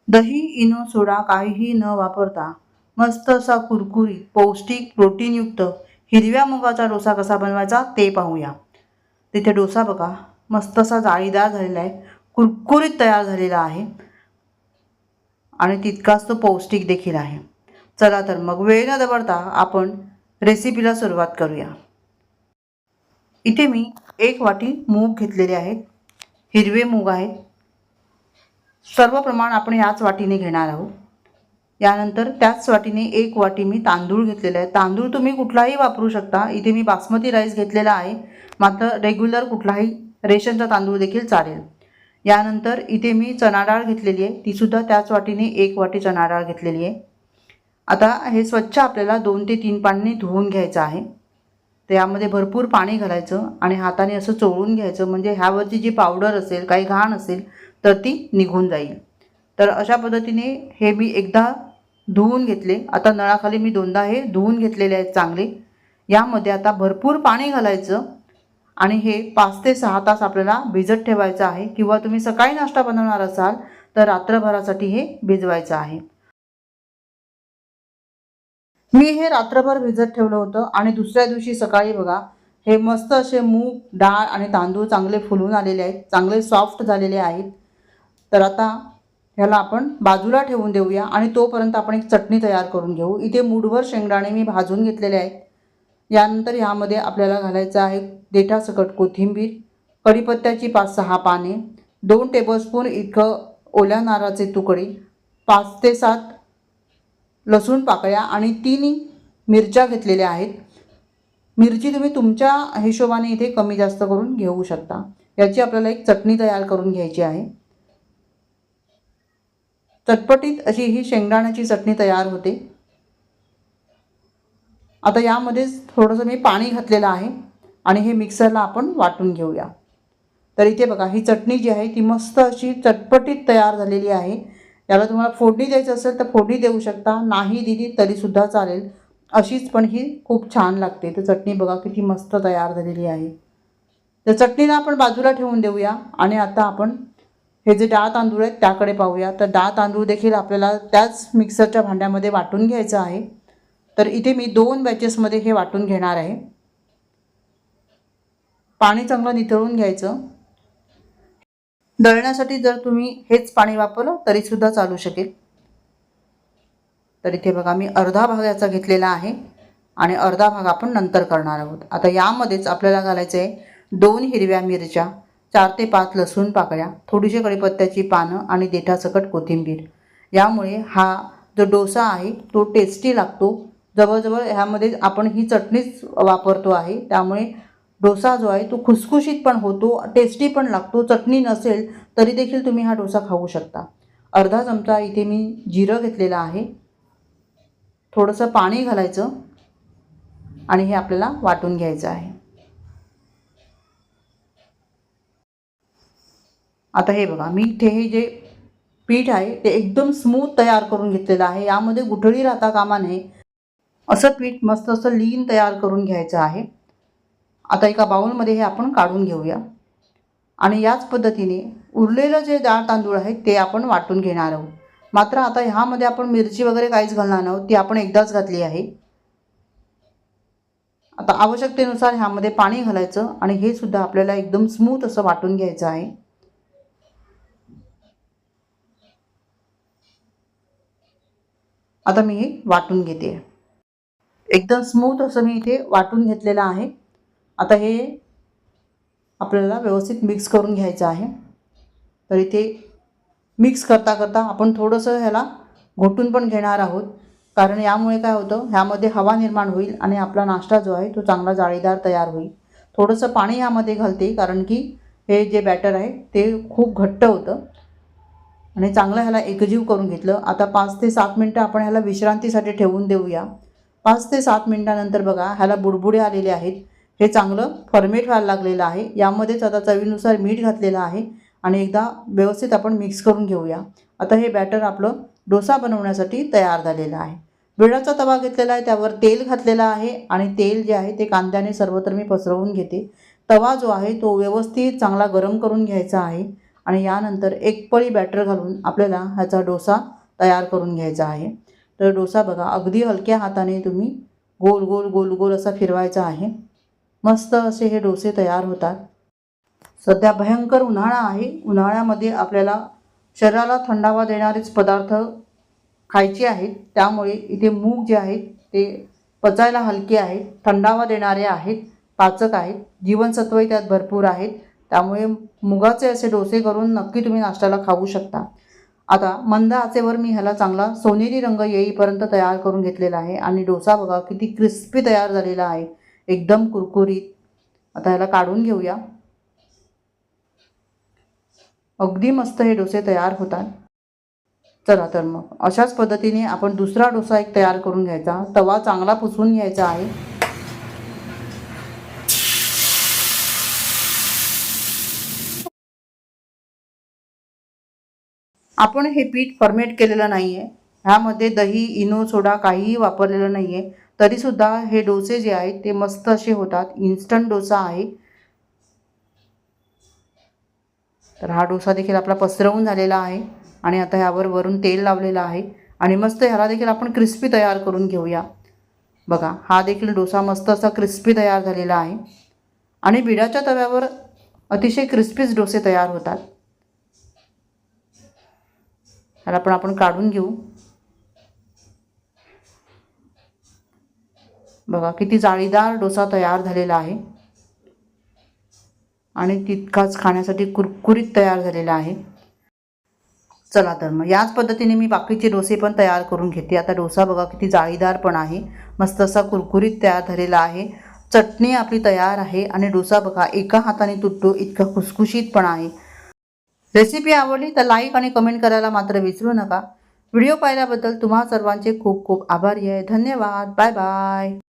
दही, इनो, सोडा काहीही न वापरता मस्त असा कुरकुरीत पौष्टिक प्रोटीनयुक्त हिरव्या मुगाचा डोसा कसा बनवायचा ते पाहूया. तिथे डोसा बघा मस्त असा जाळीदार झालेला आहे, कुरकुरीत तयार झालेला आहे आणि तितकाच तो पौष्टिक देखील आहे. चला तर मग वेळ न दवडता आपण रेसिपीला सुरुवात करूया. इथे मी 1 वाटी मूग घेतलेले आहेत. हिरवे मूग आहेत. सर्व प्रमाण आपण याच वाटीने घेणार आहोत. यानंतर त्याच वाटीने 1 वाटी मी तांदूळ घेतलेले आहे. तांदूळ तुम्ही कुठलाही वापरू शकता. इथे मी बासमती राईस घेतलेला आहे, मात्र रेग्युलर कुठलाही रेशनचा तांदूळ देखील चालेल. यानंतर इथे मी चणा डाळ घेतलेली आहे, तीसुद्धा त्याच वाटीने 1 वाटी चणा डाळ घेतलेली आहे. आता हे स्वच्छ आपल्याला 2 ते 3 पाण्याने धुवून घ्यायचं आहे. तर यामध्ये भरपूर पाणी घालायचं आणि हाताने असं चोळून घ्यायचं, म्हणजे ह्यावरची जी पावडर असेल, काही घाण असेल तर ती निघून जाईल. तर अशा पद्धतीने हे मी एकदा धुवून घेतले. आता नळाखाली मी 2दा हे धुवून घेतलेले आहेत चांगले. यामध्ये आता भरपूर पाणी घालायचं आणि हे 5 ते 6 तास आपल्याला भिजत ठेवायचं आहे, किंवा तुम्ही सकाळी नाश्ता बनवणार असाल तर रात्रभरासाठी हे भिजवायचं आहे. मी हे रात्रभर भिजत ठेवलं होतं आणि दुसऱ्या दिवशी सकाळी बघा हे मस्त असे मूग, डाळ आणि तांदूळ चांगले फुलून आलेले आहेत, चांगले सॉफ्ट झालेले आहेत. तर आता ह्याला आपण बाजूला ठेवून देऊया आणि तोपर्यंत आपण एक चटणी तयार करून घेऊ. इथे मूठभर शेंगदाणे मी भाजून घेतलेले आहेत. यानंतर ह्यामध्ये आपल्याला घालायचं आहे देठासकट कोथिंबीर, कढीपत्त्याची 5-6 पाने, 2 टेबलस्पून इतकं ओल्या नारळाचे तुकडे, 5 ते 7 लसूण पाकळ्या आणि 3 मिरच्या घेतलेल्या आहेत. मिरची तुम्ही तुमच्या हिशोबाने इथे कमी जास्त करून घेऊ शकता. याची आपल्याला एक चटणी तयार करून घ्यायची आहे. चटपटीत अशी ही शेंगदाण्याची चटणी तयार होते. आता यामध्येच थोडंसं मी पाणी घातलेलं आहे आणि हे मिक्सरला आपण वाटून घेऊया. तर इथे बघा ही चटणी जी आहे ती मस्त अशी चटपटीत तयार झालेली आहे. याला तुम्हाला फोडणी द्यायचं असेल तर फोडणी देऊ शकता, नाही दिली तरीसुद्धा चालेल. अशीच पण ही खूप छान लागते. तर चटणी बघा किती मस्त तयार झालेली आहे. तर चटणीला आपण बाजूला ठेवून देऊया आणि आता आपण हे जे डाळ तांदूळ आहेत त्याकडे पाहूया. तर डाळ तांदूळ देखील आपल्याला त्याच मिक्सरच्या भांड्यामध्ये वाटून घ्यायचं आहे. तर इथे मी 2 बॅचेसमध्ये हे वाटून घेणार आहे. पाणी चांगलं निथळून घ्यायचं. दळण्यासाठी जर तुम्ही हेच पाणी वापरलं तरीसुद्धा चालू शकेल. तर इथे बघा मी अर्धा भाग याचा घेतलेला आहे आणि अर्धा भाग आपण नंतर करणार आहोत. आता यामध्येच आपल्याला घालायचं आहे 2 हिरव्या मिरच्या, 4 ते 5 लसूण पाकळ्या, थोडीशी कढीपत्त्याची पानं आणि देठासकट कोथिंबीर. यामुळे हा जो डोसा आहे तो टेस्टी लागतो. जवळजवळ ह्यामध्ये आपण ही चटणीच वापरतो आहे, त्यामुळे डोसा जो आहे तो खुसखुशीत पण होतो, टेस्टी पण लागतो. चटणी नसेल तरी देखील तुम्ही हा डोसा खाऊ शकता. अर्धा चमचा इथे मी जिरं घेतलेलं आहे. थोडंसं पाणी घालायचं आणि हे आपल्याला वाटून घ्यायचं आहे. आता हे बघा मी इथे हे जे पीठ आहे ते एकदम स्मूथ तयार करून घेतलेलं आहे. यामध्ये गुठळी राहता कामा नये असं पीठ मस्त असं लीन तयार करून घ्यायचं आहे. आता एका बाउलमध्ये हे आपण काढून घेऊया आणि याच पद्धतीने उरलेलं जे डाळ तांदूळ आहे ते आपण वाटून घेणार आहोत. मात्र आता ह्यामध्ये आपण मिरची वगैरे काहीच घालणार नव्हती, ती आपण एकदाच घातली आहे. आता आवश्यकतेनुसार ह्यामध्ये पाणी घालायचं आणि हे सुद्धा आपल्याला एकदम स्मूथ असं वाटून घ्यायचं आहे. आता मी हे वाटून घेते. एकदम स्मूथ असं मी इथे वाटून घेतलेलं आहे. आता हे आपल्याला व्यवस्थित मिक्स करून घ्यायचं आहे. तर इथे मिक्स करता करता आपण थोडंसं ह्याला घोटून पण घेणार आहोत, कारण यामुळे काय होतं ह्यामध्ये हवा निर्माण होईल आणि आपला नाश्ता जो आहे तो चांगला जाळीदार तयार होईल. थोडंसं पाणी यामध्ये घालते, कारण की हे जे बॅटर आहे ते खूप घट्ट होतं आणि चांगलं ह्याला एकजीव करून घेतलं. आता 5 ते 7 मिनटं आपण ह्याला विश्रांतीसाठी ठेवून देऊया. 5 ते 7 मिनटानंतर बघा ह्याला बुडबुडे आलेले आहेत. हे चांगलं फर्मेट व्हायला लागलेलं आहे. यामध्येच आता चवीनुसार मीठ घातलेलं आहे आणि एकदा व्यवस्थित आपण मिक्स करून घेऊया. आता हे बॅटर आपलं डोसा बनवण्यासाठी तयार झालेलं आहे. बिडाचा तवा घेतलेला आहे, त्यावर तेल घातलेलं आहे आणि तेल जे आहे ते कांद्याने सर्वत्र मी पसरवून घेते. तवा जो आहे तो व्यवस्थित चांगला गरम करून घ्यायचा आहे आणि यानंतर एक पळी बॅटर घालून आपल्याला ह्याचा डोसा तयार करून घ्यायचा आहे. तर डोसा बघा अगदी हलक्या हाताने तुम्ही गोल गोल गोल गोल असा फिरवायचा आहे. मस्त असे हे डोसे तयार होतात. सध्या भयंकर उन्हाळा आहे. उन्हाळ्यामध्ये आपल्याला शरीराला थंडावा देणारेच पदार्थ खायचे आहेत. त्यामुळे इथे मूग जे आहेत ते पचायला हलके आहेत, थंडावा देणारे आहेत, पाचक आहेत, जीवनसत्वही त्यात भरपूर आहेत. त्यामुळे मुगाचे असे डोसे करून नक्की तुम्ही नाश्त्याला खाऊ शकता. आता मंद आचेवर मी ह्याला चांगला सोनेरी रंग येईपर्यंत तयार करून घेतलेला आहे आणि डोसा बघा किती क्रिस्पी तयार झालेला आहे, एकदम कुरकुरीत. आता ह्याला काढून घेऊया. अगदी मस्त हे डोसे तयार होतात. चला तर मग अशाच पद्धतीने आपण दुसरा डोसा एक तयार करून घ्यायचा. तवा चांगला पुसून घ्यायचा आहे. आपण हे पीठ फर्मेट केलेलं नाही आहे. ह्यामध्ये दही, इनो, सोडा काहीही वापरलेलं नाही आहे. तरीसुद्धा हे डोसे जे आहेत ते मस्त असे होतात. इन्स्टंट डोसा आहे. तर हा डोसा देखील आपला पसरवून झालेला आहे आणि आता ह्यावर वरून तेल लावलेलं आहे आणि मस्त ह्याला देखील आपण क्रिस्पी तयार करून घेऊया. बघा हा देखील डोसा मस्त असा क्रिस्पी तयार झालेला आहे आणि बिडाच्या तव्यावर अतिशय क्रिस्पीच डोसे तयार होतात. ह्याला पण आपण काढून घेऊ. बघा किती जाळीदार डोसा तयार झालेला आहे आणि तितकाच खाण्यासाठी कुरकुरीत तयार झालेला आहे. चला तर मग याच पद्धतीने मी बाकीचे डोसे पण तयार करून घेते. आता डोसा बघा किती जाळीदार पण आहे, मस्त असा कुरकुरीत तयार झालेला आहे. चटणी आपली तयार आहे आणि डोसा बघा एका हाताने तुटतो इतका खुसखुशीत पण आहे. रेसिपी आवडली तर लाईक आणि कमेंट करायला मात्र विसरू नका. व्हिडिओ पाहिल्याबद्दल तुम्हा सर्वांचे खूप खूप आभारी आहे. धन्यवाद. Bye bye.